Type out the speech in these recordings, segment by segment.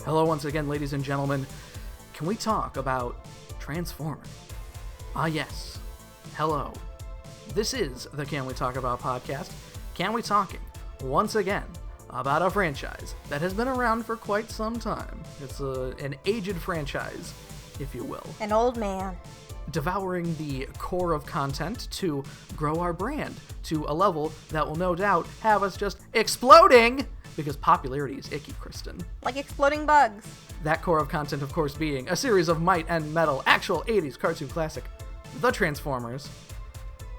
Hello once again, ladies and gentlemen. Can we talk about Transformers? Ah, yes. Hello. This is the Can We Talk About podcast. Can we talking, once again, about a franchise that has been around for quite some time. It's an aged franchise, if you will. An old man. Devouring the core of content to grow our brand to a level that will no doubt have us just exploding, because popularity is icky, Kristen. Like exploding bugs. That core of content, of course, being a series of might and metal, actual 80s cartoon classic, The Transformers.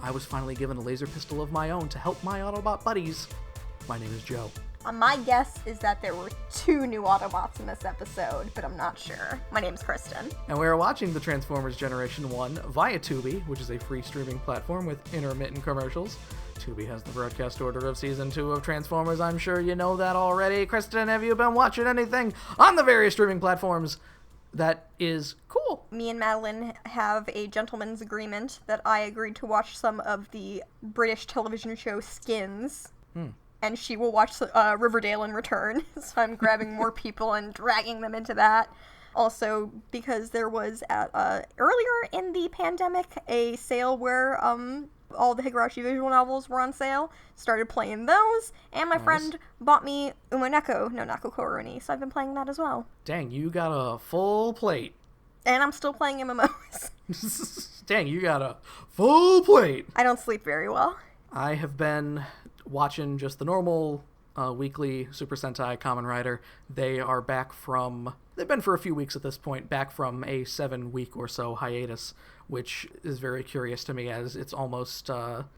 I was finally given a laser pistol of my own to help my Autobot buddies. My name is Joe. My guess is that there were 2 new Autobots in this episode, but I'm not sure. My name's Kristen. And we are watching The Transformers Generation 1 via Tubi, which is a free streaming platform with intermittent commercials. Tubi has the broadcast order of Season 2 of Transformers. I'm sure you know that already. Kristen, have you been watching anything on the various streaming platforms that is cool? Me and Madeline have a gentleman's agreement that I agreed to watch some of the British television show Skins. And she will watch Riverdale in return. So I'm grabbing more people and dragging them into that. Also, because there was, earlier in the pandemic, a sale where all the Higurashi visual novels were on sale. Started playing those. And my friend bought me Umoneko no Naku Koroni. So I've been playing that as well. Dang, you got a full plate. And I'm still playing MMOs. Dang, you got a full plate. I don't sleep very well. I have been watching just the normal weekly Super Sentai Kamen Rider. They've been for a few weeks at this point, back from a 7-week or so hiatus, which is very curious to me, as it's almost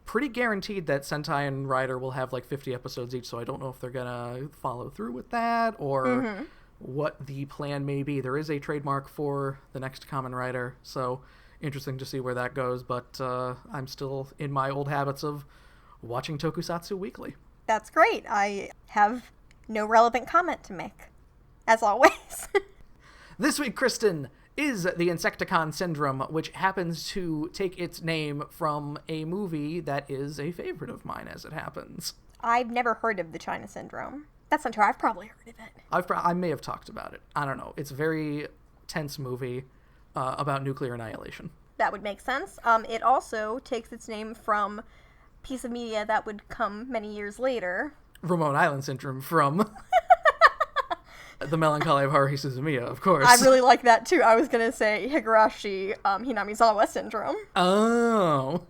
pretty guaranteed that Sentai and Rider will have like 50 episodes each, so I don't know if they're gonna follow through with that, or what the plan may be. There is a trademark for the next Kamen Rider, so interesting to see where that goes, but I'm still in my old habits of watching Tokusatsu weekly. That's great. I have no relevant comment to make, as always. This week, Kristen, is the Insecticon syndrome, which happens to take its name from a movie that is a favorite of mine, as it happens. I've never heard of the China syndrome. That's not true. I've probably heard of it. I may have talked about it. I don't know. It's a very tense movie about nuclear annihilation. That would make sense. It also takes its name from piece of media that would come many years later. Remote Island Syndrome from The Melancholy of Haruhi Suzumiya, of course. I really like that too. I was going to say Higurashi Hinamizawa Syndrome. Oh.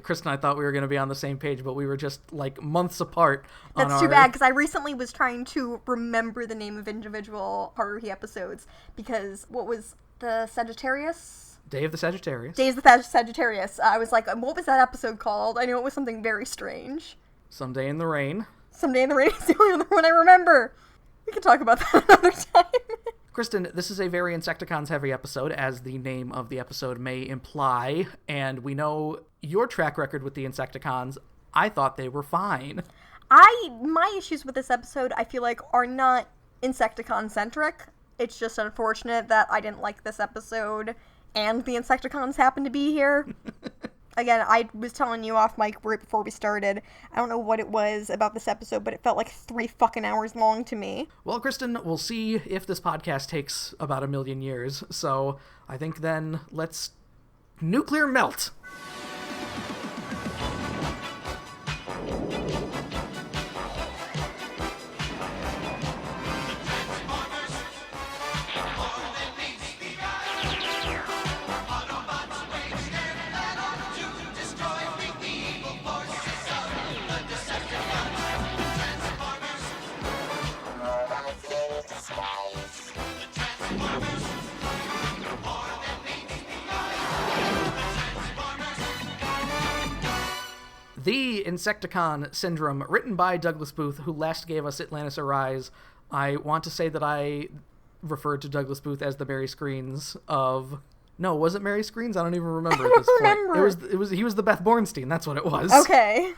Kristen and I thought we were going to be on the same page, but we were just like months apart. That's too bad, because I recently was trying to remember the name of individual Haruhi episodes, because what was the Sagittarius? Day of the Sagittarius. Days of the Sagittarius. I was like, what was that episode called? I knew it was something very strange. Someday in the Rain. Someday in the Rain is the only other one I remember. We can talk about that another time. Kristen, this is a very Insecticons heavy episode, as the name of the episode may imply, and we know your track record with the Insecticons. I thought they were fine. My issues with this episode, I feel like, are not Insecticon-centric. It's just unfortunate that I didn't like this episode, and the Insecticons happen to be here. Again, I was telling you off mic right before we started, I don't know what it was about this episode, but it felt like 3 fucking hours long to me. Well, Kristen, we'll see if this podcast takes about 1,000,000 years, so I think then let's nuclear melt. The Insecticon Syndrome, written by Douglas Booth, who last gave us Atlantis Arise. I want to say that I referred to Douglas Booth as the Mary Screens of... No, was it Mary Screens? I don't even remember at this point. He was the Beth Bornstein, that's what it was. Okay.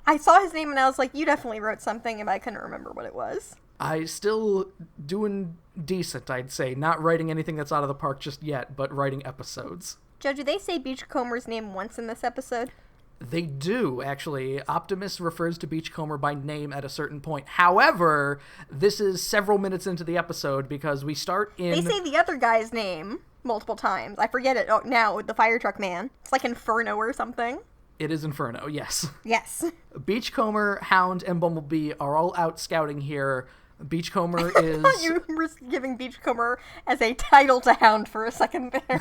I saw his name and I was like, you definitely wrote something, and I couldn't remember what it was. I still doing decent, I'd say. Not writing anything that's out of the park just yet, but writing episodes. Joe, do they say Beachcomber's name once in this episode? They do, actually. Optimus refers to Beachcomber by name at a certain point. However, this is several minutes into the episode because we start in... They say the other guy's name multiple times. I forget it now, the fire truck man. It's like Inferno or something. It is Inferno, yes. Yes. Beachcomber, Hound, and Bumblebee are all out scouting here. Beachcomber is... I thought you were giving Beachcomber as a title to Hound for a second there.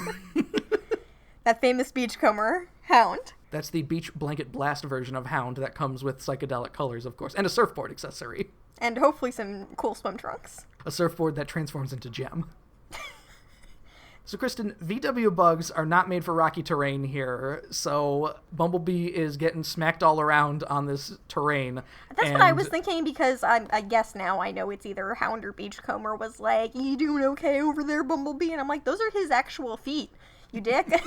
That famous Beachcomber, Hound. That's the beach blanket blast version of Hound that comes with psychedelic colors, of course, and a surfboard accessory. And hopefully some cool swim trunks. A surfboard that transforms into Gem. So, Kristen, VW bugs are not made for rocky terrain here, so Bumblebee is getting smacked all around on this terrain. That's what I was thinking, because I guess now I know it's either Hound or Beachcomber was like, "You doing okay over there, Bumblebee?" And I'm like, those are his actual feet, you dick.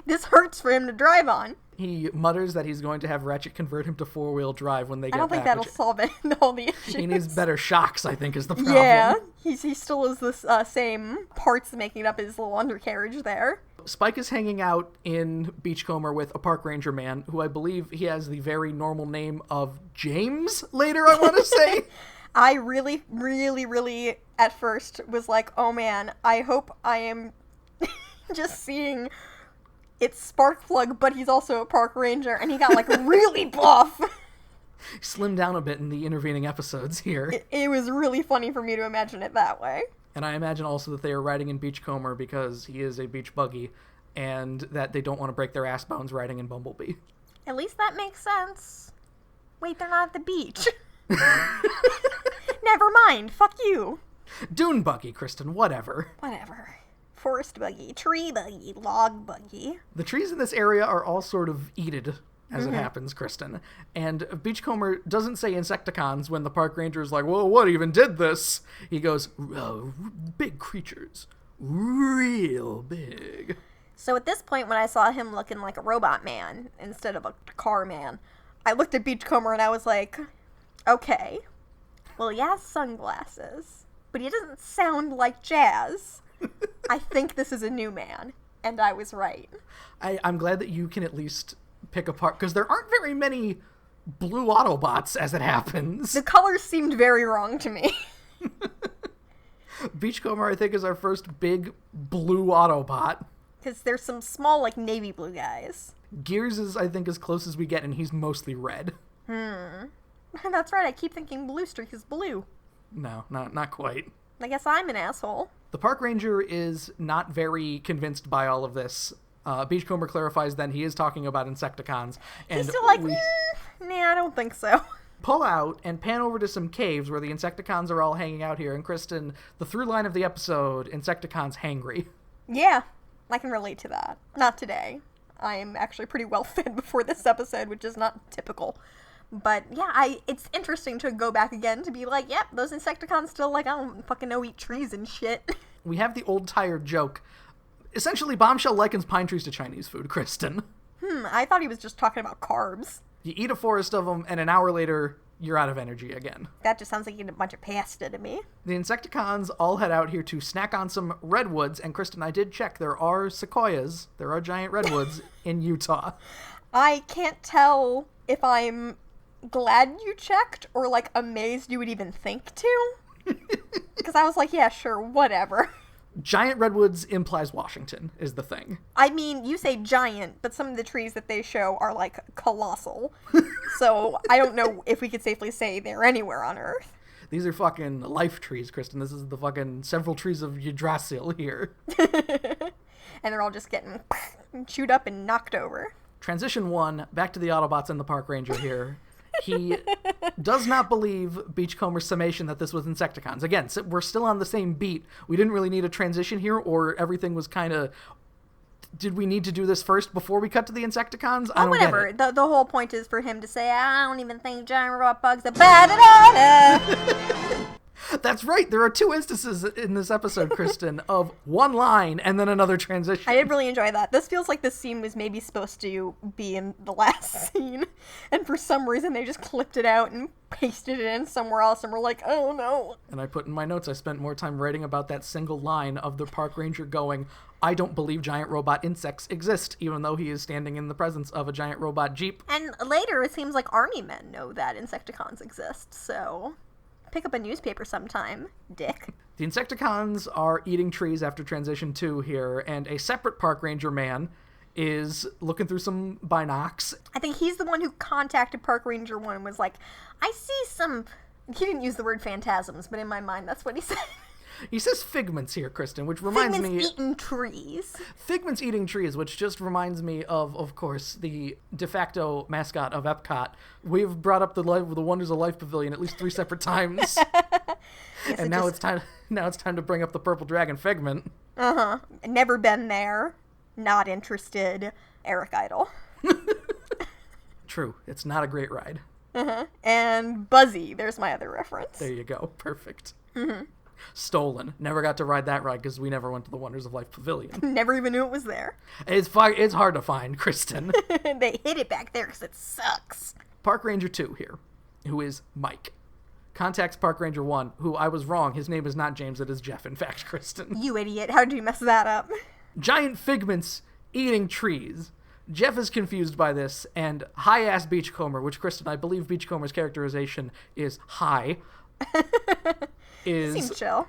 This hurts for him to drive on. He mutters that he's going to have Ratchet convert him to four-wheel drive when they get back. I don't think that'll solve all the issues. He needs better shocks, I think, is the problem. Yeah, he still has this same parts making up his little undercarriage there. Spike is hanging out in Beachcomber with a park ranger man, who I believe he has the very normal name of James later, I want to say. I really, really, really, at first, was like, oh man, I hope I am just seeing... It's Sparkplug, but he's also a park ranger, and he got, like, really buff. He slimmed down a bit in the intervening episodes here. It was really funny for me to imagine it that way. And I imagine also that they are riding in Beachcomber because he is a beach buggy, and that they don't want to break their ass bones riding in Bumblebee. At least that makes sense. Wait, they're not at the beach. Never mind, fuck you. Dune buggy, Kristen, whatever. Whatever. Forest buggy, tree buggy, log buggy. The trees in this area are all sort of eated, as it happens, Kristen. And Beachcomber doesn't say Insecticons when the park ranger is like, "Well, what even did this?" He goes, "Big creatures. Real big." So at this point, when I saw him looking like a robot man instead of a car man, I looked at Beachcomber and I was like, okay, well, he has sunglasses, but he doesn't sound like Jazz. I think this is a new man, and I was right. I'm glad that you can at least pick apart, because there aren't very many blue Autobots, as it happens. The colors seemed very wrong to me. Beachcomber, I think, is our first big blue Autobot. Because there's some small, like, navy blue guys. Gears is, I think, as close as we get, and he's mostly red. That's right, I keep thinking Blue Streak is blue. No, not quite. I guess I'm an asshole. The park ranger is not very convinced by all of this. Beachcomber clarifies then he is talking about Insecticons. And he's still like, nah, I don't think so. Pull out and pan over to some caves where the Insecticons are all hanging out here. And Kristen, the through line of the episode, Insecticons hangry. Yeah, I can relate to that. Not today. I am actually pretty well fed before this episode, which is not typical. But yeah, it's interesting to go back again to be like, yep, those Insecticons still like, I don't fucking know, eat trees and shit. We have the old tired joke. Essentially, Bombshell likens pine trees to Chinese food, Kristen. I thought he was just talking about carbs. You eat a forest of them, and an hour later, you're out of energy again. That just sounds like eating a bunch of pasta to me. The Insecticons all head out here to snack on some redwoods, and Kristen, I did check, there are sequoias, there are giant redwoods in Utah. I can't tell if I'm glad you checked or, like, amazed you would even think to. Because I was like, yeah, sure, whatever. Giant redwoods implies Washington, is the thing. I mean, you say giant, but some of the trees that they show are, like, colossal. So I don't know if we could safely say they're anywhere on Earth. These are fucking life trees, Kristen. This is the fucking several trees of Yggdrasil here. And they're all just getting chewed up and knocked over. Transition 1, back to the Autobots and the park ranger here. He does not believe Beachcomber's summation that this was Insecticons. Again, so we're still on the same beat. We didn't really need a transition here, or everything was kind of... Did we need to do this first before we cut to the Insecticons? I don't whatever. Get it. The whole point is for him to say, I don't even think giant robot bugs are bad. That's right. There are 2 instances in this episode, Kristen, of one line and then another transition. I did really enjoy that. This feels like this scene was maybe supposed to be in the last scene, and for some reason they just clipped it out and pasted it in somewhere else, and we're like, oh no. And I put in my notes, I spent more time writing about that single line of the park ranger going, I don't believe giant robot insects exist, even though he is standing in the presence of a giant robot jeep. And later it seems like army men know that Insecticons exist, so pick up a newspaper sometime, dick. The Insecticons are eating trees after Transition 2 here, and a separate park ranger man is looking through some binocs. I think he's the one who contacted Park Ranger 1 and was like, I see some... He didn't use the word phantasms, but in my mind that's what he said. He says figments here, Kristen, which reminds me... Figments eating trees. Figments eating trees, which just reminds me of course, the de facto mascot of Epcot. We've brought up the Wonders of Life Pavilion at least 3 separate times. Yes, And now it's time to bring up the Purple Dragon Figment. Uh-huh. Never been there. Not interested. Eric Idle. True. It's not a great ride. Uh-huh. And Buzzy. There's my other reference. There you go. Perfect. Mm-hmm. Stolen. Never got to ride that ride because we never went to the Wonders of Life Pavilion. Never even knew it was there. It's hard to find, Kristen. They hid it back there because it sucks. Park Ranger 2 here, who is Mike, contacts Park Ranger 1, who I was wrong. His name is not James, it is Jeff, in fact, Kristen. You idiot. How did you mess that up? Giant figments eating trees. Jeff is confused by this, and high-ass Beachcomber, which, Kristen, I believe Beachcomber's characterization is high, Seems chill.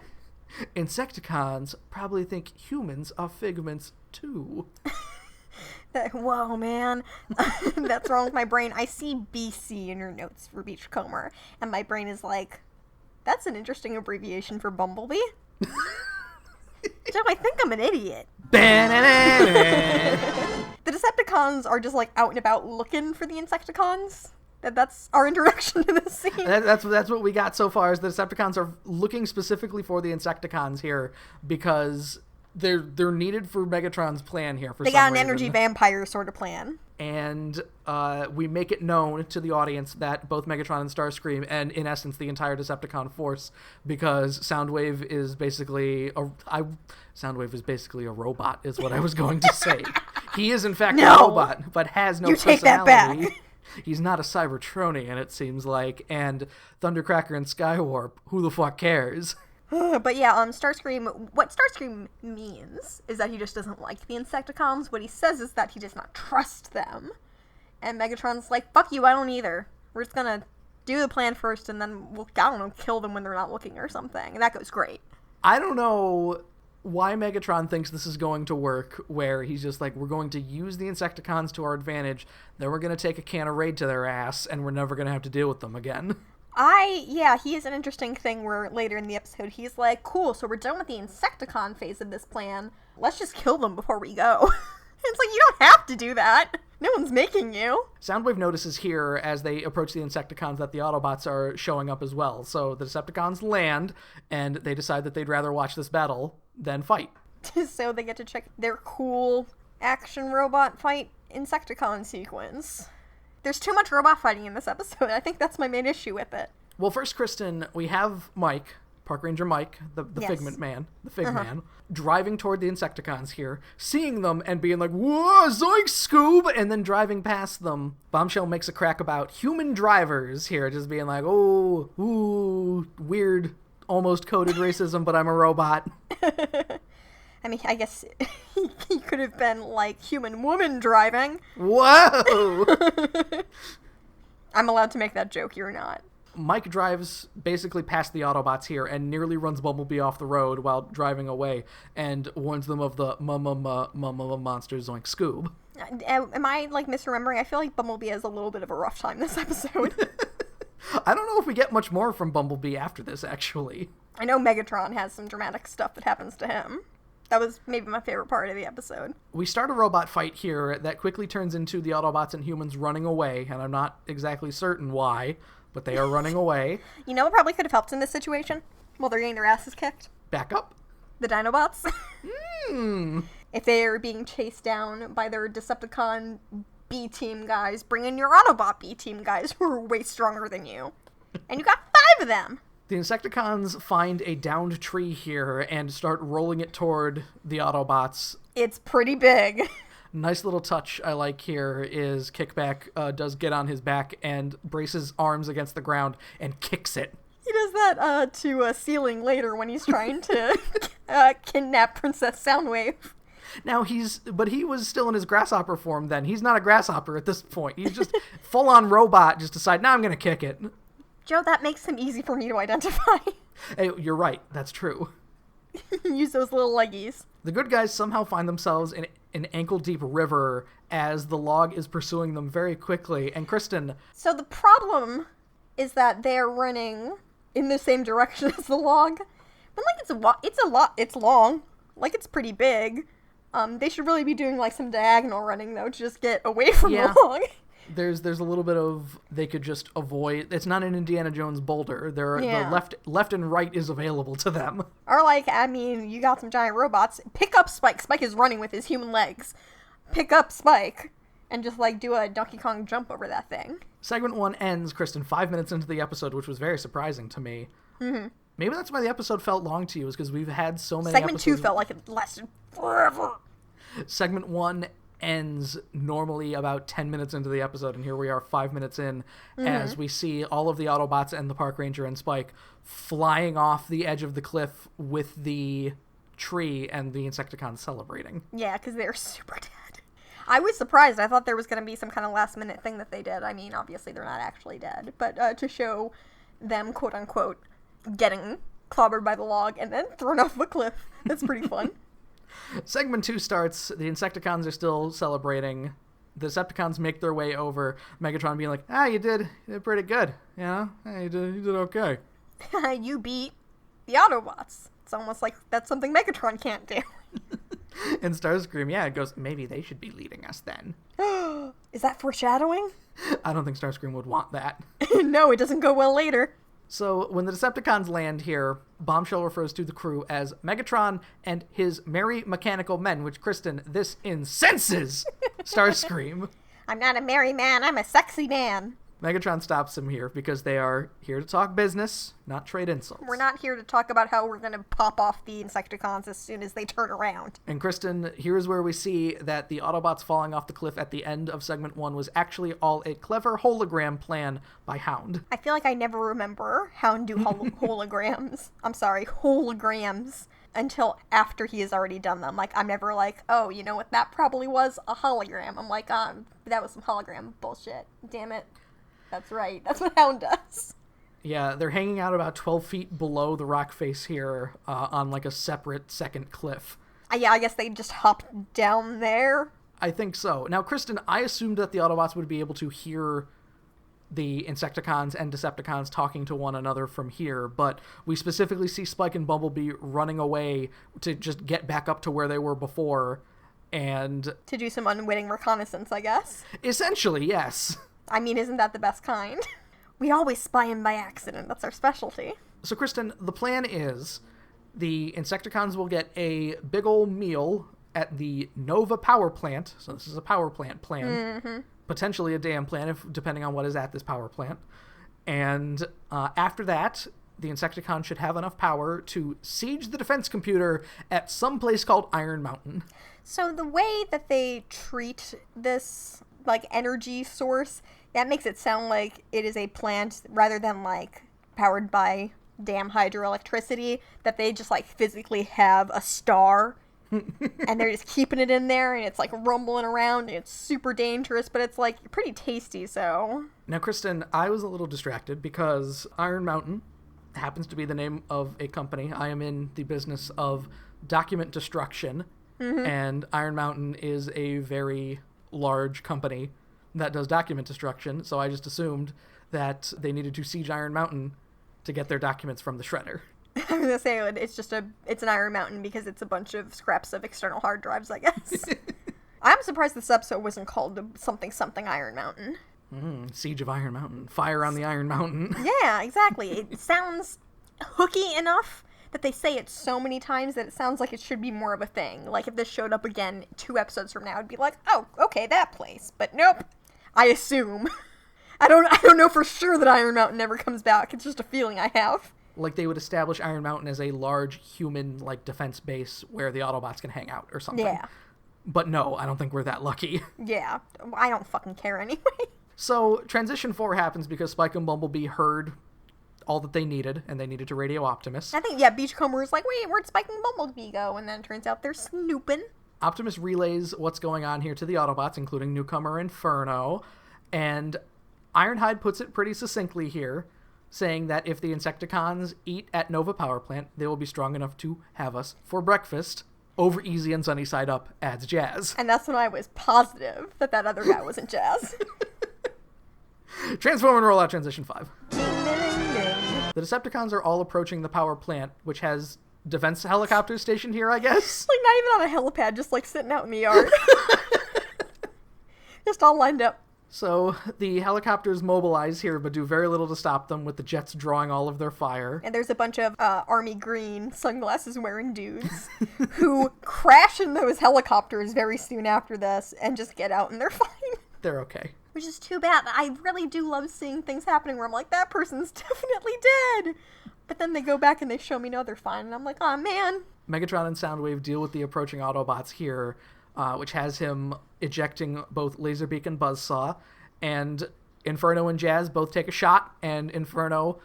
Insecticons probably think humans are figments, too. Whoa, man. That's wrong with my brain. I see BC in your notes for Beachcomber, and my brain is like, that's an interesting abbreviation for Bumblebee. Jeff, I think I'm an idiot. The Decepticons are just, like, out and about looking for the Insecticons. That's our introduction to this scene. That's what we got so far, is the Decepticons are looking specifically for the Insecticons here because they're needed for Megatron's plan here for some reason. They got an energy vampire sort of plan. And we make it known to the audience that both Megatron and Starscream, and in essence the entire Decepticon force, because Soundwave is basically a robot, is what I was going to say. He is in fact a robot, but has no personality. Take that back. He's not a Cybertronian, it seems like, and Thundercracker and Skywarp, who the fuck cares? But yeah, Starscream, what Starscream means is that he just doesn't like the Insecticons. What he says is that he does not trust them. And Megatron's like, fuck you, I don't either. We're just gonna do the plan first and then we'll, I don't know, kill them when they're not looking or something. And that goes great. I don't know why Megatron thinks this is going to work, where he's just like, we're going to use the Insecticons to our advantage, then we're going to take a can of Raid to their ass, and we're never going to have to deal with them again. He is an interesting thing where later in the episode he's like, cool, so we're done with the Insecticon phase of this plan. Let's just kill them before we go. It's like, you don't have to do that. No one's making you. Soundwave notices here as they approach the Insecticons that the Autobots are showing up as well. So the Decepticons land, and they decide that they'd rather watch this battle than fight. So they get to check their cool action robot fight Insecticon sequence. There's too much robot fighting in this episode. I think that's my main issue with it. Well, first, Kristen, we have Mike, Park Ranger Mike, the Yes. Figment Man, the Fig Man, driving toward the Insecticons here, seeing them and being like, whoa, zoink, Scoob, and then driving past them. Bombshell makes a crack about human drivers here, just being like, oh, ooh, weird, almost coded racism, but I'm a robot. I mean, I guess he could have been, like, human woman driving. Whoa! I'm allowed to make that joke, you're not. Mike drives basically past the Autobots here and nearly runs Bumblebee off the road while driving away and warns them of the monster Zoink Scoob. Am I, like, misremembering? I feel like Bumblebee has a little bit of a rough time this episode. I don't know if we get much more from Bumblebee after this, actually. I know Megatron has some dramatic stuff that happens to him. That was maybe my favorite part of the episode. We start a robot fight here that quickly turns into the Autobots and humans running away, and I'm not exactly certain why, but they are running away. You know what probably could have helped in this situation? Well, they're getting their asses kicked. Back up. The Dinobots. If they are being chased down by their Decepticon B-team guys, bring in your Autobot B-team guys who are way stronger than you. And you got 5 of them. The Insecticons find a downed tree here and start rolling it toward the Autobots. It's pretty big. Nice little touch I like here is Kickback does get on his back and braces arms against the ground and kicks it. He does that to Ceiling later when he's trying to kidnap Princess Soundwave. Now but he was still in his grasshopper form then. He's not a grasshopper at this point. He's just full-on robot, just decide, I'm going to kick it. Joe, that makes him easy for me to identify. Hey, you're right. That's true. Use those little leggies. The good guys somehow find themselves in an ankle-deep river as the log is pursuing them very quickly. And Kristen... So the problem is that they're running in the same direction as the log. But, it's long. Like, it's pretty big. They should really be doing, some diagonal running, though, to just get away from the log. There's a little bit of they could just avoid. It's not an Indiana Jones boulder. The left and right is available to them. Or you got some giant robots. Pick up Spike. Spike is running with his human legs. Pick up Spike and just do a Donkey Kong jump over that thing. Segment 1 ends, Kristen, 5 minutes into the episode, which was very surprising to me. Mm-hmm. Maybe that's why the episode felt long to you, is because we've had so many Segment episodes. 2 felt like it lasted forever. Segment 1 ends normally about 10 minutes into the episode, and here we are 5 minutes in as we see all of the Autobots and the Park Ranger and Spike flying off the edge of the cliff with the tree and the Insecticons celebrating. Yeah, because they're super dead. I was surprised. I thought there was going to be some kind of last-minute thing that they did. I mean, obviously they're not actually dead, but to show them, quote-unquote, getting clobbered by the log and then thrown off a cliff. That's pretty fun. Segment 2 starts. The Insecticons are still celebrating. The Decepticons make their way over. Megatron being like, you did pretty good. You know? You did okay. You beat the Autobots. It's almost like that's something Megatron can't do. And Starscream, it goes, maybe they should be leading us then. Is that foreshadowing? I don't think Starscream would want that. No, it doesn't go well later. So when the Decepticons land here, Bombshell refers to the crew as Megatron and his merry mechanical men, which, Kristen, this incenses Starscream. I'm not a merry man, I'm a sexy man. Megatron stops him here because they are here to talk business, not trade insults. We're not here to talk about how we're going to pop off the Insecticons as soon as they turn around. And Kristen, here's where we see that the Autobots falling off the cliff at the end of segment 1 was actually all a clever hologram plan by Hound. I feel like I never remember Hound do holograms. I'm sorry, holograms. Until after he has already done them. I'm never oh, you know what, that probably was a hologram. I'm that was some hologram bullshit. Damn it. That's right. That's what Hound does. Yeah, they're hanging out about 12 feet below the rock face here on a separate second cliff. Yeah, I guess they just hopped down there. I think so. Now, Kristen, I assumed that the Autobots would be able to hear the Insecticons and Decepticons talking to one another from here, but we specifically see Spike and Bumblebee running away to just get back up to where they were before, and... to do some unwitting reconnaissance, I guess. Essentially, yes. I mean, isn't that the best kind? We always spy in by accident. That's our specialty. So, Kristen, the plan is the Insecticons will get a big ol' meal at the Nova power plant. So this is a power plant plan. Mm-hmm. Potentially a dam plant, depending on what is at this power plant. And after that, the Insecticon should have enough power to siege the defense computer at some place called Iron Mountain. So the way that they treat this, energy source, that makes it sound like it is a plant rather than, powered by dam hydroelectricity, that they just, physically have a star, and they're just keeping it in there, and it's, rumbling around, and it's super dangerous, but it's, pretty tasty, so... Now, Kristen, I was a little distracted because Iron Mountain happens to be the name of a company. I am in the business of document destruction, and Iron Mountain is a very large company that does document destruction, so I just assumed that they needed to siege Iron Mountain to get their documents from the shredder. I was gonna say, it's an Iron Mountain because it's a bunch of scraps of external hard drives, I guess. I'm surprised this episode wasn't called something Iron Mountain. Siege of Iron Mountain. Fire on the Iron Mountain. Yeah, exactly. It sounds hooky enough that they say it so many times that it sounds like it should be more of a thing. If this showed up again 2 episodes from now, it'd be oh, okay, that place. But nope. I assume. I don't know for sure that Iron Mountain never comes back. It's just a feeling I have. Like they would establish Iron Mountain as a large human like defense base where the Autobots can hang out or something. Yeah. But no, I don't think we're that lucky. Yeah. I don't fucking care anyway. So Transition 4 happens because Spike and Bumblebee heard all that they needed, and they needed to radio Optimus. I think, yeah, Beachcomber was like, wait, where'd Spike and Bumblebee go? And then it turns out they're snooping. Optimus relays what's going on here to the Autobots, including newcomer Inferno, and Ironhide puts it pretty succinctly here, saying that if the Insecticons eat at Nova Power Plant, they will be strong enough to have us for breakfast. Over easy and sunny side up, adds Jazz. And that's when I was positive that other guy wasn't Jazz. Transform and roll out Transition 5. Ding, ding, ding. The Decepticons are all approaching the power plant, which has defense helicopters stationed here, I guess. Like, not even on a helipad, just like sitting out in the yard. Just all lined up. So the helicopters mobilize here, but do very little to stop them, with the jets drawing all of their fire. And there's a bunch of army green sunglasses wearing dudes who crash in those helicopters very soon after this and just get out and they're fine. They're okay. Which is too bad. I really do love seeing things happening where I'm like, that person's definitely dead. But then they go back and they show me, no, they're fine. And I'm like, oh, man. Megatron and Soundwave deal with the approaching Autobots here, which has him ejecting both Laserbeak and Buzzsaw. And Inferno and Jazz both take a shot, and Inferno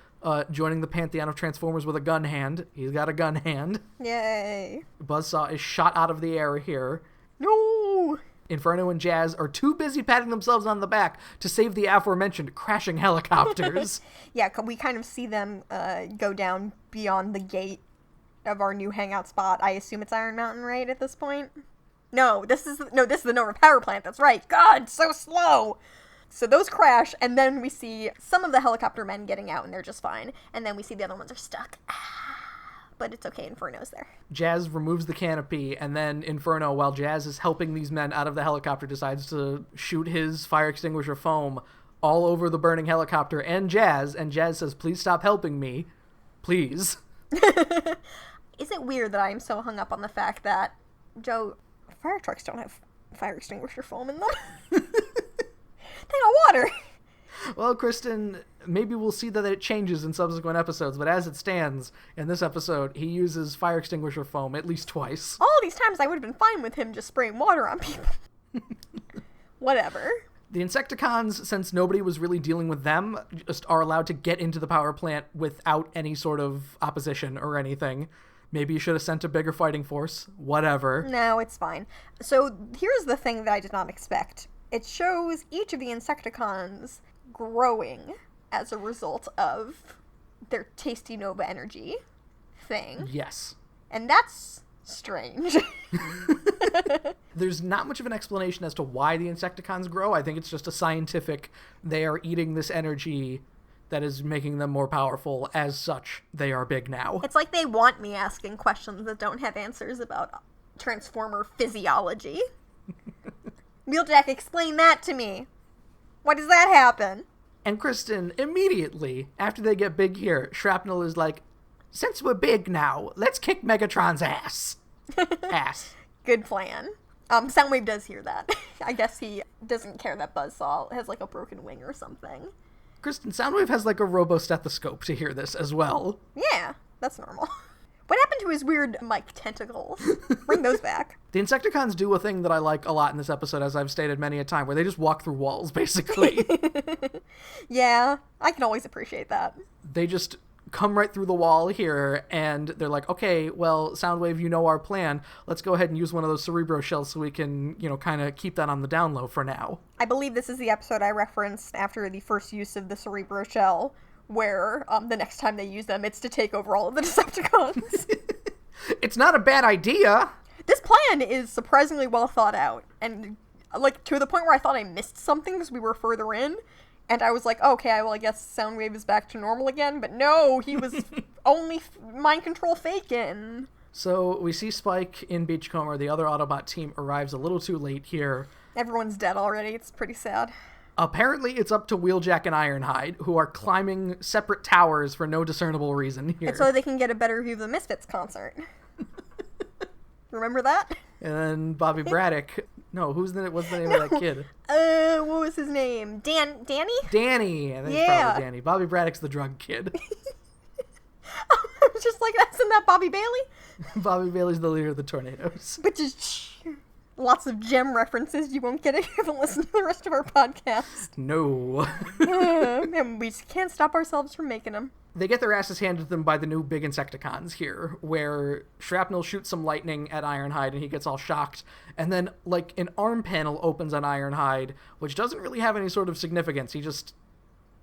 joining the pantheon of Transformers with a gun hand. He's got a gun hand. Yay. Buzzsaw is shot out of the air here. No. Inferno and Jazz are too busy patting themselves on the back to save the aforementioned crashing helicopters. Yeah, we kind of see them go down beyond the gate of our new hangout spot. I assume it's Iron Mountain, right, at this point? No, this is the Nova Power Plant. That's right. God, so slow. So those crash, and then we see some of the helicopter men getting out, and they're just fine. And then we see the other ones are stuck. But it's okay, Inferno's there. Jazz removes the canopy, and then Inferno, while Jazz is helping these men out of the helicopter, decides to shoot his fire extinguisher foam all over the burning helicopter and Jazz says, please stop helping me. Please. Is it weird that I am so hung up on the fact that, Joe, fire trucks don't have fire extinguisher foam in them? They got water. Well, Kristen, maybe we'll see that it changes in subsequent episodes, but as it stands, in this episode, he uses fire extinguisher foam at least twice. All these times I would have been fine with him just spraying water on people. Whatever. The Insecticons, since nobody was really dealing with them, just are allowed to get into the power plant without any sort of opposition or anything. Maybe you should have sent a bigger fighting force. Whatever. No, it's fine. So here's the thing that I did not expect. It shows each of the Insecticons growing as a result of their tasty Nova energy thing. Yes. And that's strange. There's not much of an explanation as to why the Insecticons grow. I think it's just a scientific, they are eating this energy that is making them more powerful. As such, they are big now. It's like they want me asking questions that don't have answers about Transformer physiology. Wheeljack, explain that to me. Why does that happen? And Kristen, immediately after they get big here, Shrapnel is like, since we're big now, let's kick Megatron's ass. Ass. Good plan. Soundwave does hear that. I guess he doesn't care that Buzzsaw has like a broken wing or something. Kristen, Soundwave has like a robo-stethoscope to hear this as well. Yeah, that's normal. What happened to his weird mic tentacles? Bring those back. The Insecticons do a thing that I like a lot in this episode, as I've stated many a time, where they just walk through walls, basically. Yeah, I can always appreciate that. They just come right through the wall here, and they're like, okay, well, Soundwave, you know our plan. Let's go ahead and use one of those Cerebro shells so we can, kind of keep that on the down low for now. I believe this is the episode I referenced after the first use of the Cerebro shell, where the next time they use them, it's to take over all of the Decepticons. It's not a bad idea. This plan is surprisingly well thought out, and like to the point where I thought I missed something because we were further in, and I was like, okay, well, I guess Soundwave is back to normal again, but no, he was only mind control faking. So we see Spike in Beachcomber. The other Autobot team arrives a little too late here. Everyone's dead already. It's pretty sad. Apparently, it's up to Wheeljack and Ironhide, who are climbing separate towers for no discernible reason here. And so they can get a better view of the Misfits concert. Remember that? And then Bobby Braddock. No, what's the name of that kid? What was his name? Danny? Danny. I think it's probably Danny. Bobby Braddock's the drug kid. just like, isn't that Bobby Bailey? Bobby Bailey's the leader of the Tornadoes. But just lots of gem references you won't get if you haven't listened to the rest of our podcast. No. And we just can't stop ourselves from making them. They get their asses handed to them by the new big Insecticons here, where Shrapnel shoots some lightning at Ironhide and he gets all shocked. And then, like, an arm panel opens on Ironhide, which doesn't really have any sort of significance. He just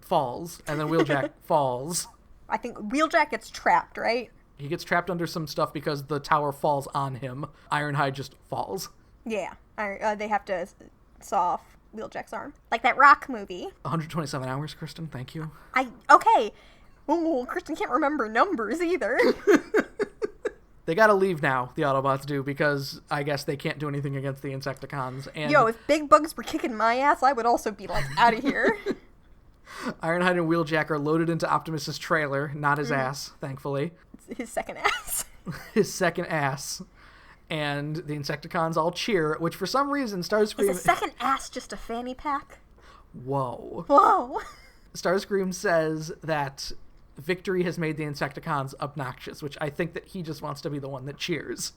falls, and then Wheeljack falls. I think Wheeljack gets trapped, right? He gets trapped under some stuff because the tower falls on him. Ironhide just falls. Yeah. They have to saw off Wheeljack's arm. Like that Rock movie. 127 hours, Kristen. Thank you. Okay. Ooh, Kristen can't remember numbers either. They gotta leave now, the Autobots do, because I guess they can't do anything against the Insecticons. And Yo, if Big Bugs were kicking my ass, I would also be like, out of here. Ironhide and Wheeljack are loaded into Optimus's trailer, not his ass, thankfully. It's his second ass. His second ass. And the Insecticons all cheer, which for some reason Starscream... Is a second ass just a fanny pack? Whoa. Whoa. Starscream says that victory has made the Insecticons obnoxious, which I think that he just wants to be the one that cheers.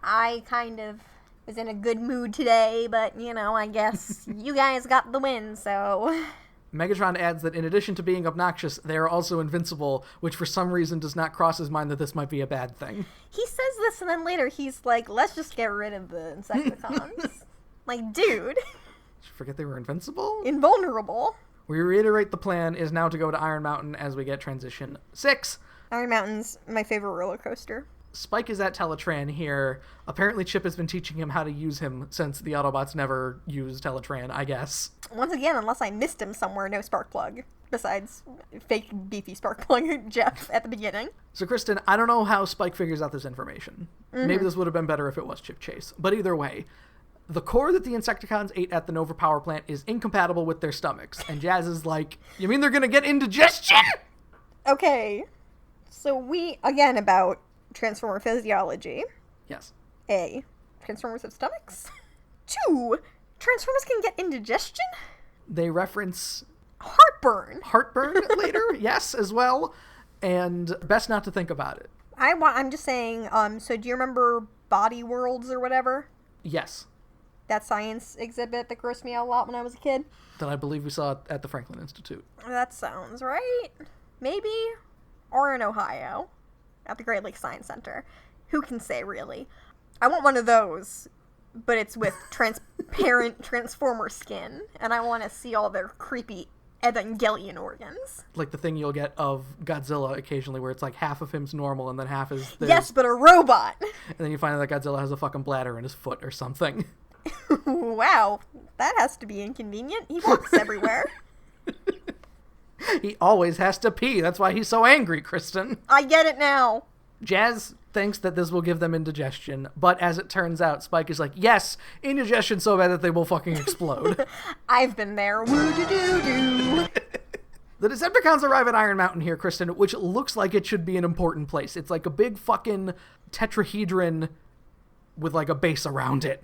I kind of was in a good mood today, but, I guess you guys got the win, so... Megatron adds that in addition to being obnoxious, they are also invincible, which for some reason does not cross his mind that this might be a bad thing. He says this, and then later he's like, let's just get rid of the Insecticons. Like, dude. Did you forget they were invincible? Invulnerable. We reiterate the plan is now to go to Iron Mountain as we get Transition 6. Iron Mountain's my favorite roller coaster. Spike is at Teletran here. Apparently Chip has been teaching him how to use him since the Autobots never used Teletran, I guess. Once again, unless I missed him somewhere, no spark plug. Besides fake beefy spark plug Jeff at the beginning. So Kristen, I don't know how Spike figures out this information. Mm-hmm. Maybe this would have been better if it was Chip Chase. But either way, the core that the Insecticons ate at the Nova Power Plant is incompatible with their stomachs. And Jazz is like, you mean they're gonna get indigestion? Okay. So we, again, about Transformer physiology. Yes. A. Transformers have stomachs. 2. Transformers can get indigestion. They reference... Heartburn. Heartburn later, yes, as well. And best not to think about it. I'm just saying, so do you remember Body Worlds or whatever? Yes. That science exhibit that grossed me out a lot when I was a kid? That I believe we saw at the Franklin Institute. That sounds right. Maybe. Or in Ohio. At the Great Lakes Science Center. Who can say, really? I want one of those, but it's with transparent Transformer skin, and I want to see all their creepy Evangelion organs. Like the thing you'll get of Godzilla occasionally, where it's like half of him's normal and then half is... Yes, but a robot! And then you find out that Godzilla has a fucking bladder in his foot or something. Wow, that has to be inconvenient. He walks everywhere. He always has to pee. That's why he's so angry, Kristen. I get it now. Jazz thinks that this will give them indigestion, but as it turns out, Spike is like, yes, indigestion so bad that they will fucking explode. I've been there. Woo-doo-doo-doo. The Decepticons arrive at Iron Mountain here, Kristen, which looks like it should be an important place. It's like a big fucking tetrahedron with like a base around it.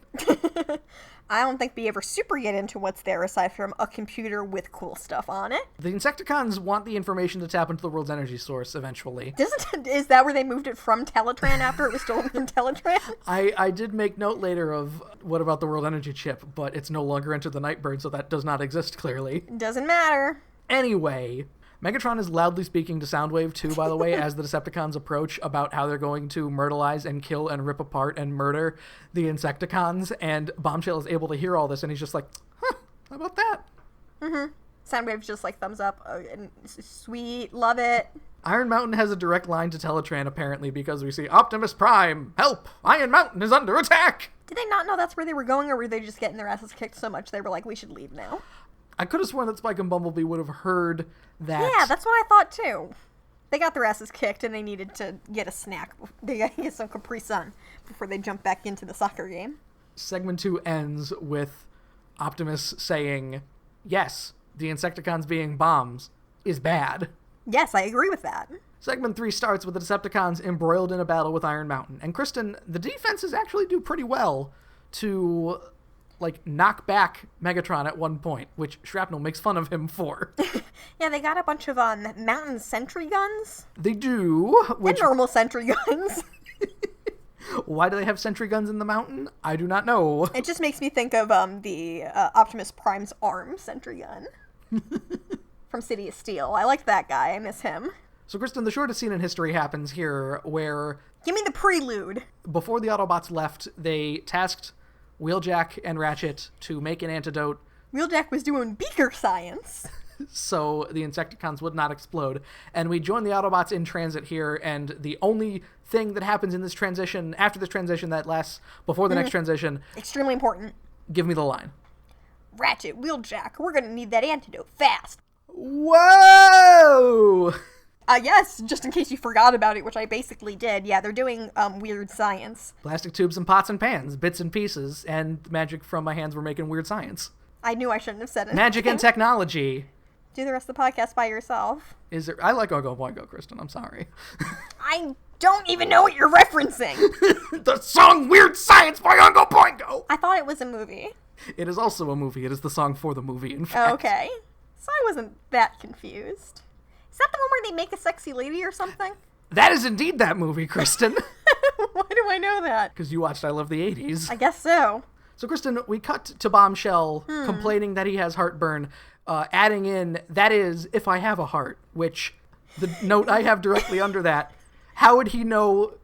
I don't think we ever super get into what's there aside from a computer with cool stuff on it. The Insecticons want the information to tap into the world's energy source eventually. Is that where they moved it from Teletran after it was stolen from Teletran? I did make note later of what about the world energy chip, but it's no longer entered the Nightbird, so that does not exist clearly. Doesn't matter. Anyway, Megatron is loudly speaking to Soundwave too, by the way, as the Decepticons approach about how they're going to myrtleize and kill and rip apart and murder the Insecticons, and Bombshell is able to hear all this, and he's just like, huh, how about that? Mm-hmm. Soundwave's just like, thumbs up, and sweet, love it. Iron Mountain has a direct line to Teletran, apparently, because we see Optimus Prime, help, Iron Mountain is under attack! Did they not know that's where they were going, or were they just getting their asses kicked so much they were like, we should leave now? I could have sworn that Spike and Bumblebee would have heard that. Yeah, that's what I thought too. They got their asses kicked and they needed to get a snack. They got to get some Capri Sun before they jump back into the soccer game. Segment 2 ends with Optimus saying, yes, the Insecticons being bombs is bad. Yes, I agree with that. Segment 3 starts with the Decepticons embroiled in a battle with Iron Mountain. And Kristen, the defenses actually do pretty well to knock back Megatron at one point, which Shrapnel makes fun of him for. Yeah, they got a bunch of mountain sentry guns. They do. And normal sentry guns. Why do they have sentry guns in the mountain? I do not know. It just makes me think of the Optimus Prime's arm sentry gun. From City of Steel. I like that guy. I miss him. So, Kristen, the shortest scene in history happens here where... Give me the prelude. Before the Autobots left, they tasked Wheeljack and Ratchet to make an antidote. Wheeljack was doing beaker science. So the Insecticons would not explode. And we join the Autobots in transit here, and the only thing that happens in this transition, after this transition that lasts before the next transition... Extremely important. Give me the line. Ratchet, Wheeljack, we're gonna need that antidote fast. Whoa! Yes, just in case you forgot about it, which I basically did. Yeah, they're doing weird science. Plastic tubes and pots and pans, bits and pieces, and magic from my hands were making weird science. I knew I shouldn't have said it. Magic and technology. Do the rest of the podcast by yourself. Is there? I like Ogo Boingo, Kristen. I'm sorry. I don't even know what you're referencing. The song Weird Science by Ogo Boingo! I thought it was a movie. It is also a movie. It is the song for the movie, in fact. Okay. So I wasn't that confused. Is that the one where they make a sexy lady or something? That is indeed that movie, Kristen. Why do I know that? Because you watched I Love the 80s. I guess so. So, Kristen, we cut to Bombshell complaining that he has heartburn, adding in, that is, if I have a heart, which the note I have directly under that, how would he know...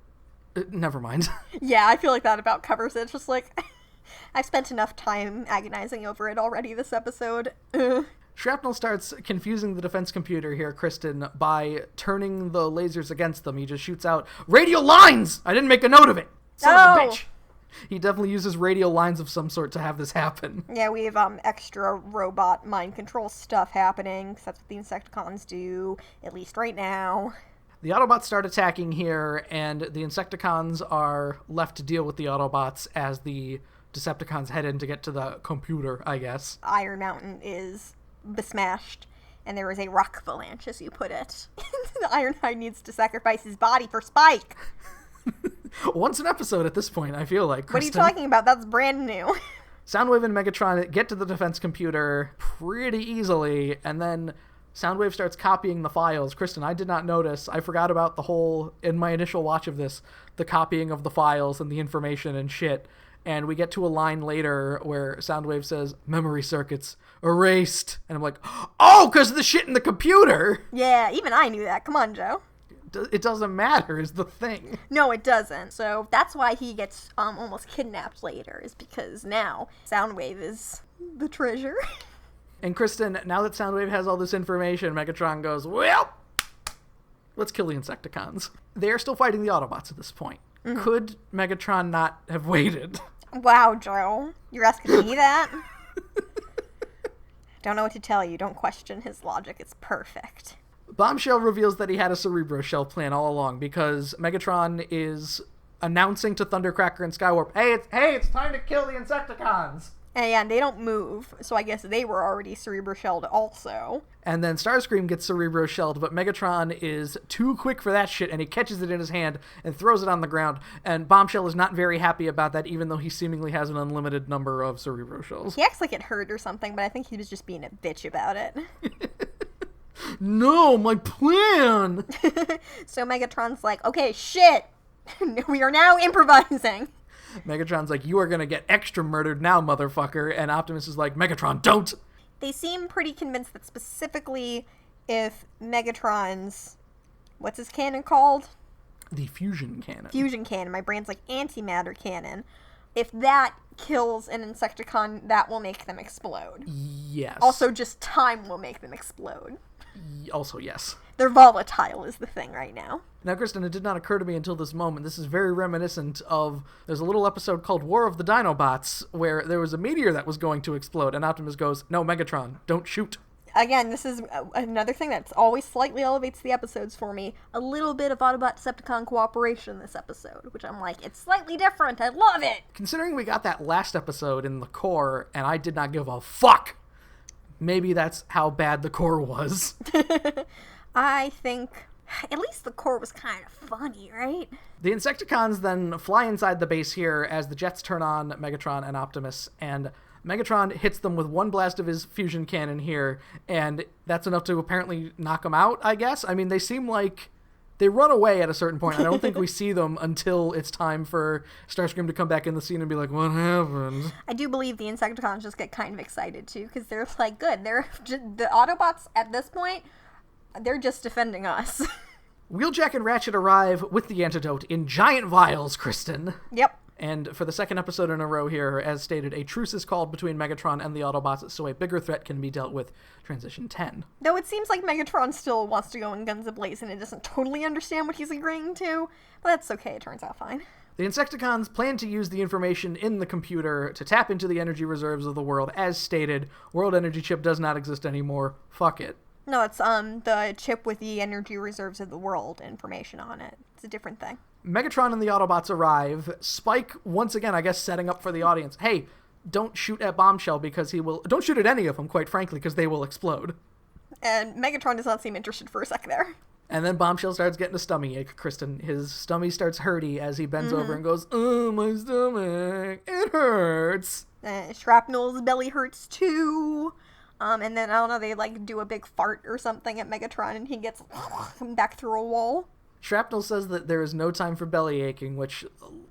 never mind. Yeah, I feel like that about covers it. It's just like, I've spent enough time agonizing over it already this episode. Shrapnel starts confusing the defense computer here, Kristen, by turning the lasers against them. He just shoots out, radial lines! I didn't make a note of it! Son of a bitch! He definitely uses radial lines of some sort to have this happen. Yeah, we have extra robot mind control stuff happening, because that's what the Insecticons do, at least right now. The Autobots start attacking here, and the Insecticons are left to deal with the Autobots as the Decepticons head in to get to the computer, I guess. Iron Mountain is besmashed, and there is a rock avalanche, as you put it. The Ironhide needs to sacrifice his body for Spike. Once an episode at this point, I feel like, Kristen. What are you talking about? That's brand new. Soundwave and Megatron get to the defense computer pretty easily, and then Soundwave starts copying the files. Kristen, I did not notice. I forgot about the whole, in my initial watch of this, the copying of the files and the information and shit. And we get to a line later where Soundwave says, memory circuits erased. And I'm like, oh, because of the shit in the computer. Yeah, even I knew that. Come on, Joe. It doesn't matter is the thing. No, it doesn't. So that's why he gets almost kidnapped later, is because now Soundwave is the treasure. And Kristen, now that Soundwave has all this information, Megatron goes, well, let's kill the Insecticons. They're still fighting the Autobots at this point. Mm-hmm. Could Megatron not have waited? Wow, Joe. You're asking me that? Don't know what to tell you. Don't question his logic. It's perfect. Bombshell reveals that he had a Cerebro Shell plan all along because Megatron is announcing to Thundercracker and Skywarp, hey, it's time to kill the Insecticons. And they don't move, so I guess they were already Cerebro-shelled also. And then Starscream gets Cerebro-shelled, but Megatron is too quick for that shit, and he catches it in his hand and throws it on the ground. And Bombshell is not very happy about that, even though he seemingly has an unlimited number of Cerebro-shells. He acts like it hurt or something, but I think he was just being a bitch about it. No, my plan! So Megatron's like, okay, shit! We are now improvising. Megatron's like, you are gonna get extra murdered now, motherfucker. And Optimus is like, Megatron, don't! They seem pretty convinced that specifically if Megatron's... What's his cannon called? The fusion cannon. Fusion cannon. My brain's like antimatter cannon. If that kills an Insecticon, that will make them explode. Yes. Also, just time will make them explode. Also, yes. They're volatile is the thing right now. Now, Kristen, it did not occur to me until this moment. This is very reminiscent of... There's a little episode called War of the Dinobots where there was a meteor that was going to explode, and Optimus goes, no, Megatron, don't shoot. Again, this is another thing that's always slightly elevates the episodes for me. A little bit of Autobot-Decepticon cooperation this episode, which I'm like, it's slightly different. I love it! Considering we got that last episode in the core, and I did not give a fuck, maybe that's how bad the core was. I think at least the core was kind of funny, right? The Insecticons then fly inside the base here as the jets turn on Megatron and Optimus, and Megatron hits them with one blast of his fusion cannon here, and that's enough to apparently knock them out, I guess. I mean, they seem like they run away at a certain point. I don't think we see them until it's time for Starscream to come back in the scene and be like, what happened? I do believe the Insecticons just get kind of excited, too, because they're like, good. The Autobots, at this point, they're just defending us. Wheeljack and Ratchet arrive with the antidote in giant vials, Kristen. Yep. And for the second episode in a row here, as stated, a truce is called between Megatron and the Autobots so a bigger threat can be dealt with. Transition 10. Though it seems like Megatron still wants to go in guns ablaze and it doesn't totally understand what he's agreeing to, but that's okay, it turns out fine. The Insecticons plan to use the information in the computer to tap into the energy reserves of the world. As stated, World Energy Chip does not exist anymore. Fuck it. No, it's the chip with the energy reserves of the world information on it. It's a different thing. Megatron and the Autobots arrive. Spike, once again, I guess, setting up for the audience. Hey, don't shoot at Bombshell because he will... Don't shoot at any of them, quite frankly, because they will explode. And Megatron does not seem interested for a sec there. And then Bombshell starts getting a stomach ache, Kristen. His stomach starts hurty as he bends over and goes, oh, my stomach, it hurts. Shrapnel's belly hurts too. And then, I don't know, they, do a big fart or something at Megatron and he gets back through a wall. Shrapnel says that there is no time for belly aching, which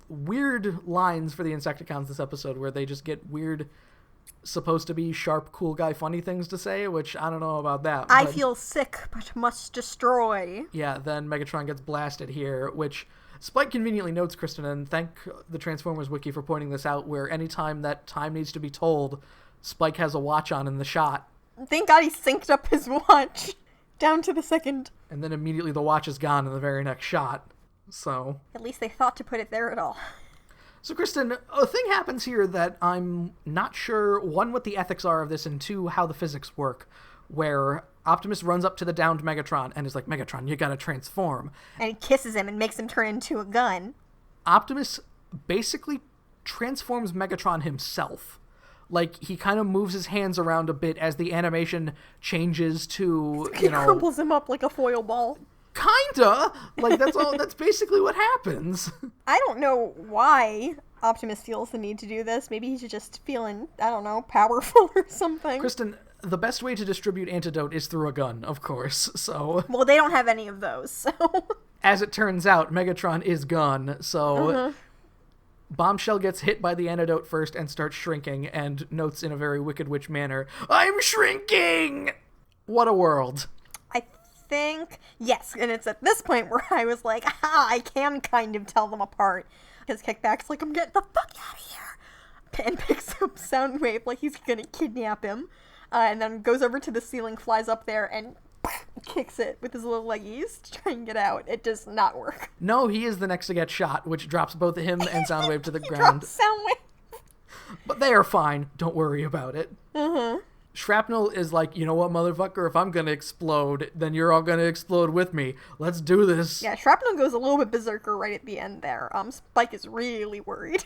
weird lines for the Insecticons this episode where they just get weird, supposed to be sharp, cool guy, funny things to say, which I don't know about that. I feel sick, but must destroy. Yeah, then Megatron gets blasted here, which Spike conveniently notes, Kristen, and thank the Transformers wiki for pointing this out, where anytime that time needs to be told, Spike has a watch on in the shot. Thank God he synced up his watch. Down to the second. And then immediately the watch is gone in the very next shot. So... At least they thought to put it there at all. So, Kristen, a thing happens here that I'm not sure, one, what the ethics are of this, and two, how the physics work, where Optimus runs up to the downed Megatron and is like, Megatron, you gotta transform. And he kisses him and makes him turn into a gun. Optimus basically transforms Megatron himself. Like, he kind of moves his hands around a bit as the animation changes to, He crumbles him up like a foil ball. Kinda! Like, that's basically what happens. I don't know why Optimus feels the need to do this. Maybe he's just feeling, I don't know, powerful or something. Kristen, the best way to distribute Antidote is through a gun, of course, so... Well, they don't have any of those, so... As it turns out, Megatron is gone, so... Bombshell gets hit by the antidote first and starts shrinking, and notes in a very Wicked Witch manner, I'm shrinking! What a world. I think, yes, and it's at this point where I was like, I can kind of tell them apart. Because Kickback's like, I'm getting the fuck out of here! And picks up Soundwave like he's gonna kidnap him. And then goes over to the ceiling, flies up there, and kicks it with his little leggies to try and get out. It does not work. No, he is the next to get shot, which drops both him and Soundwave to the ground. Soundwave. But they are fine. Don't worry about it. Shrapnel is like, you know what, motherfucker? If I'm gonna explode, then you're all gonna explode with me. Let's do this. Yeah, Shrapnel goes a little bit berserker right at the end there. Spike is really worried.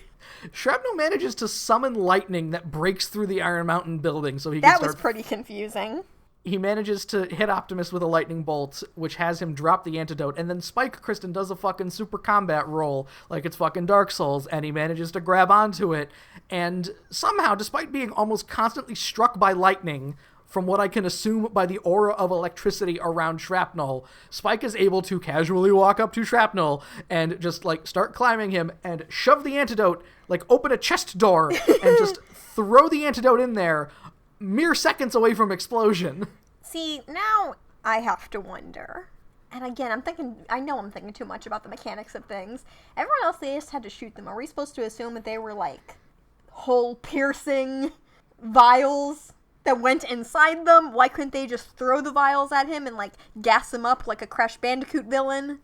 Shrapnel manages to summon lightning that breaks through the Iron Mountain building so he can That was pretty confusing. He manages to hit Optimus with a lightning bolt, which has him drop the antidote, and then Spike, Kristen, does a fucking super combat roll like it's fucking Dark Souls, and he manages to grab onto it, and somehow, despite being almost constantly struck by lightning, from what I can assume by the aura of electricity around Shrapnel, Spike is able to casually walk up to Shrapnel and just, start climbing him and shove the antidote, open a chest door and just throw the antidote in there, mere seconds away from explosion. See, now I have to wonder. And again, I know I'm thinking too much about the mechanics of things. Everyone else, they just had to shoot them. Are we supposed to assume that they were, hole-piercing vials that went inside them? Why couldn't they just throw the vials at him and, gas him up like a Crash Bandicoot villain?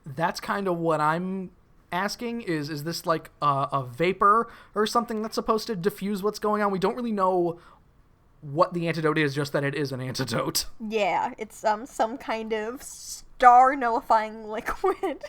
That's kind of what I'm asking. Is this, a vapor or something that's supposed to diffuse what's going on? We don't really know what the antidote is, just that it is an antidote. Yeah, it's some kind of star-nullifying liquid.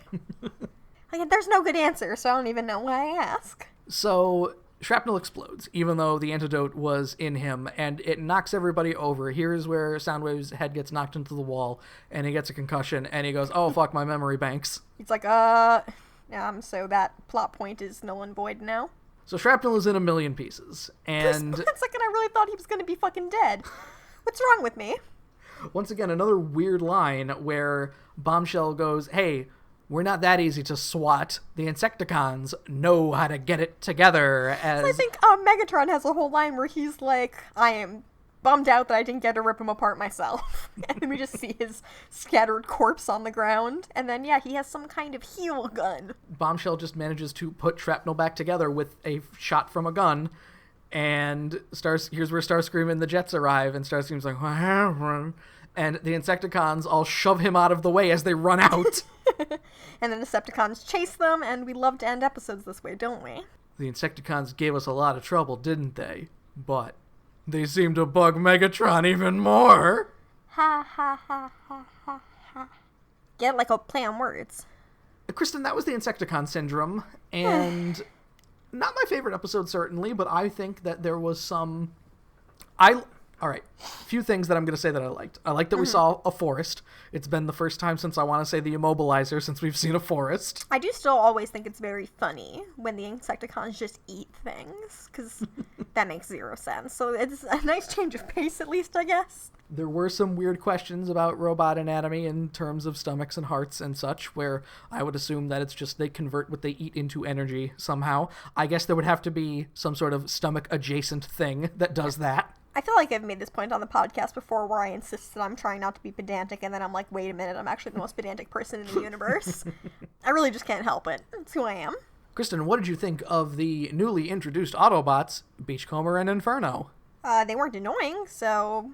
There's no good answer, so I don't even know why I ask. So, Shrapnel explodes, even though the antidote was in him, and it knocks everybody over. Here's where Soundwave's head gets knocked into the wall, and he gets a concussion, and he goes, oh, fuck, my memory banks. He's like, so that plot point is null and void now? So Shrapnel is in a million pieces, and... For a second I really thought he was going to be fucking dead. What's wrong with me? Once again, another weird line where Bombshell goes, hey, we're not that easy to swat. The Insecticons know how to get it together. As I think Megatron has a whole line where he's like, I am bummed out that I didn't get to rip him apart myself. And then we just see his scattered corpse on the ground. And then, yeah, he has some kind of heal gun. Bombshell just manages to put Shrapnel back together with a shot from a gun. And here's where Starscream and the Jets arrive, and Starscream's like, what happened? And the Insecticons all shove him out of the way as they run out. And the Decepticons chase them, and we love to end episodes this way, don't we? The Insecticons gave us a lot of trouble, didn't they? But they seem to bug Megatron even more. Ha ha ha ha ha ha. Get like a play on words. Kristen, that was the Insecticon syndrome, and not my favorite episode, certainly, but I think that there was some... All right, a few things that I'm going to say that I liked. I like that we saw a forest. It's been the first time since I want to say the Immobilizer since we've seen a forest. I do still always think it's very funny when the Insecticons just eat things, because that makes zero sense. So it's a nice change of pace, at least, I guess. There were some weird questions about robot anatomy in terms of stomachs and hearts and such, where I would assume that it's just they convert what they eat into energy somehow. I guess there would have to be some sort of stomach-adjacent thing that does that. I feel like I've made this point on the podcast before where I insist that I'm trying not to be pedantic, and then I'm like, wait a minute, I'm actually the most pedantic person in the universe. I really just can't help it. It's who I am. Kristen, what did you think of the newly introduced Autobots, Beachcomber and Inferno? They weren't annoying, so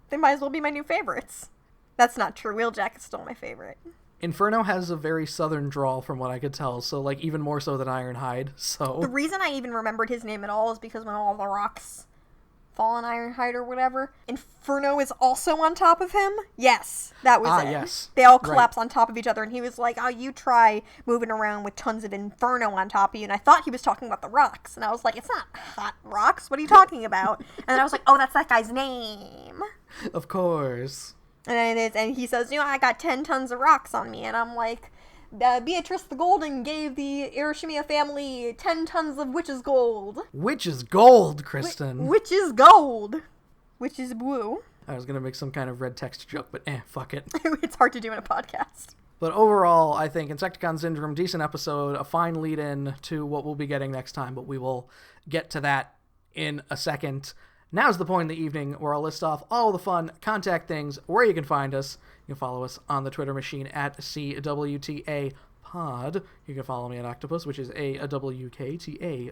they might as well be my new favorites. That's not true. Wheeljack is still my favorite. Inferno has a very southern drawl from what I could tell, so like even more so than Ironhide, so... The reason I even remembered his name at all is because when all the rocks fall on Ironhide or whatever, Inferno is also on top of him. Yes, that was it. Yes. They all collapse on top of each other, and he was like, oh, you try moving around with tons of Inferno on top of you, and I thought he was talking about the rocks, and I was like, it's not hot rocks, what are you talking about? And then I was like, oh, that's that guy's name. Of course. And it is, and he says, I got 10 tons of rocks on me, and I'm like, Beatrice the Golden gave the Irishimia family 10 tons of witch's gold. Witch's gold, Kristen. Witch's gold. Witch's blue. I was going to make some kind of red text joke, but fuck it. It's hard to do in a podcast. But overall, I think Insecticon Syndrome, decent episode, a fine lead-in to what we'll be getting next time, but we will get to that in a second. Now's the point in the evening where I'll list off all the fun contact things, where you can find us. You can follow us on the Twitter machine at cwtapod. You can follow me at Octopus, which is AWKTAPUS.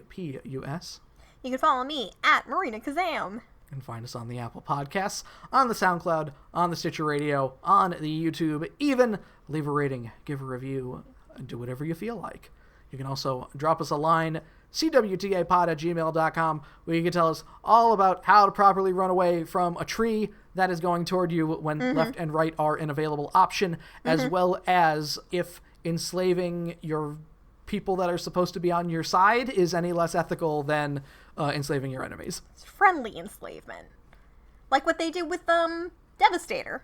You can follow me at Marina Kazam. You can find us on the Apple Podcasts, on the SoundCloud, on the Stitcher Radio, on the YouTube. Even leave a rating, give a review, and do whatever you feel like. You can also drop us a line, cwtapod@gmail.com, where you can tell us all about how to properly run away from a tree that is going toward you when left and right are an available option, as well as if enslaving your people that are supposed to be on your side is any less ethical than enslaving your enemies. It's friendly enslavement. Like what they did with Devastator.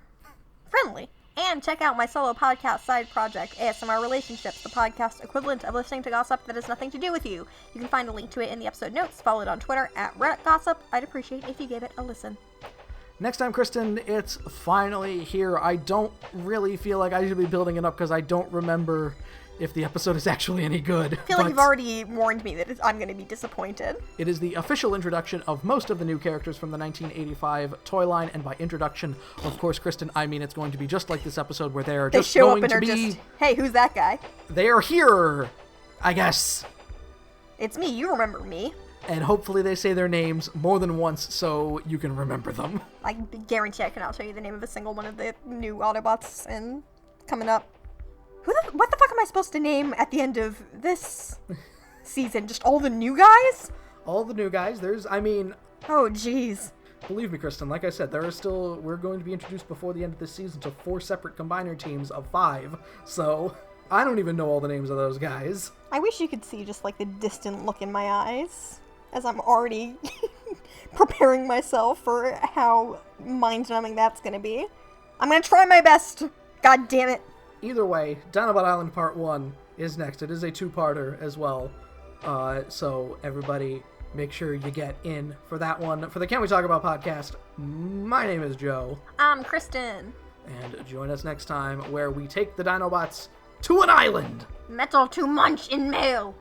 Friendly. And check out my solo podcast side project, ASMR Relationships, the podcast equivalent of listening to gossip that has nothing to do with you. You can find a link to it in the episode notes. Follow it on Twitter at Reddit Gossip. I'd appreciate if you gave it a listen. Next time, Kristen, it's finally here. I don't really feel like I should be building it up because I don't remember if the episode is actually any good. I feel like you've already warned me that I'm going to be disappointed. It is the official introduction of most of the new characters from the 1985 toy line, and by introduction, of course, Kristen, I mean it's going to be just like this episode where they just show going up and to are be... just, hey, who's that guy? They are here, I guess. It's me, you remember me. And hopefully they say their names more than once so you can remember them. I guarantee I cannot tell you the name of a single one of the new Autobots and coming up. What the fuck am I supposed to name at the end of this season? Just all the new guys? All the new guys. Oh, jeez. Believe me, Kristen, like I said, we're going to be introduced before the end of this season to 4 separate combiner teams of 5. So, I don't even know all the names of those guys. I wish you could see just like the distant look in my eyes as I'm already preparing myself for how mind-numbing that's going to be. I'm going to try my best. God damn it. Either way, Dinobot Island Part 1 is next. It is a 2-parter as well. So everybody, make sure you get in for that one. For the Can We Talk About podcast, my name is Joe. I'm Kristen. And join us next time where we take the Dinobots to an island. Metal to munch in mail.